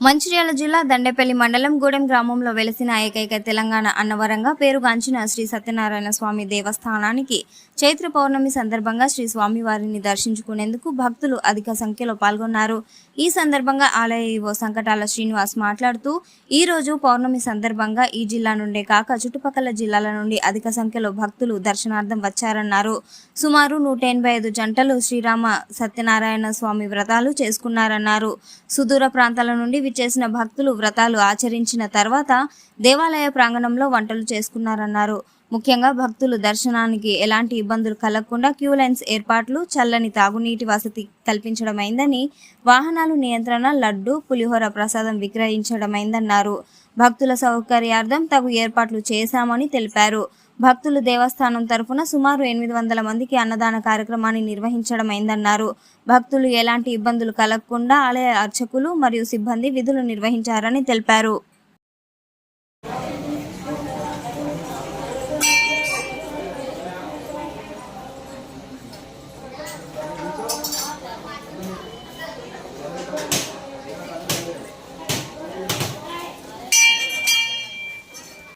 మంచిర్యాల జిల్లా దండేపల్లి మండలం గూడెం గ్రామంలో వెలిసిన ఏకైక తెలంగాణ అన్నవరంగా పేరుగాంచిన శ్రీ సత్యనారాయణ స్వామి దేవస్థానానికి చైత్ర పౌర్ణమి సందర్భంగా శ్రీ స్వామివారిని దర్శించుకునేందుకు భక్తులు అధిక సంఖ్యలో పాల్గొన్నారు. ఈ సందర్భంగా ఆలయ ఈవో సంకటాల శ్రీనివాస్ మాట్లాడుతూ, ఈ రోజు పౌర్ణమి సందర్భంగా ఈ జిల్లా నుండే కాక చుట్టుపక్కల జిల్లాల నుండి అధిక సంఖ్యలో భక్తులు దర్శనార్థం వచ్చారన్నారు. సుమారు 185 జంటలు శ్రీరామ సత్యనారాయణ స్వామి వ్రతాలు చేసుకున్నారన్నారు. సుదూర ప్రాంతాల నుండి చేసిన భక్తులు వ్రతాలు ఆచరించిన తర్వాత దేవాలయ ప్రాంగణంలో వంటలు చేసుకున్నారన్నారు. ముఖ్యంగా భక్తులు దర్శనానికి ఎలాంటి ఇబ్బందులు కలగకుండా క్యూ లైన్స్ ఏర్పాట్లు, చల్లని తాగునీటి వసతి కల్పించడమైందని, వాహనాలు నియంత్రణ, లడ్డు, పులిహోర ప్రసాదం విక్రయించడమైందన్నారు. భక్తుల సౌకర్యార్థం తగు ఏర్పాట్లు చేశామని తెలిపారు. భక్తులు దేవస్థానం తరఫున సుమారు 800 మందికి అన్నదాన కార్యక్రమాన్ని నిర్వహించడమైందన్నారు. భక్తులు ఎలాంటి ఇబ్బందులు కలగకుండా ఆలయ అర్చకులు మరియు సిబ్బంది విధులు నిర్వహించారని తెలిపారు.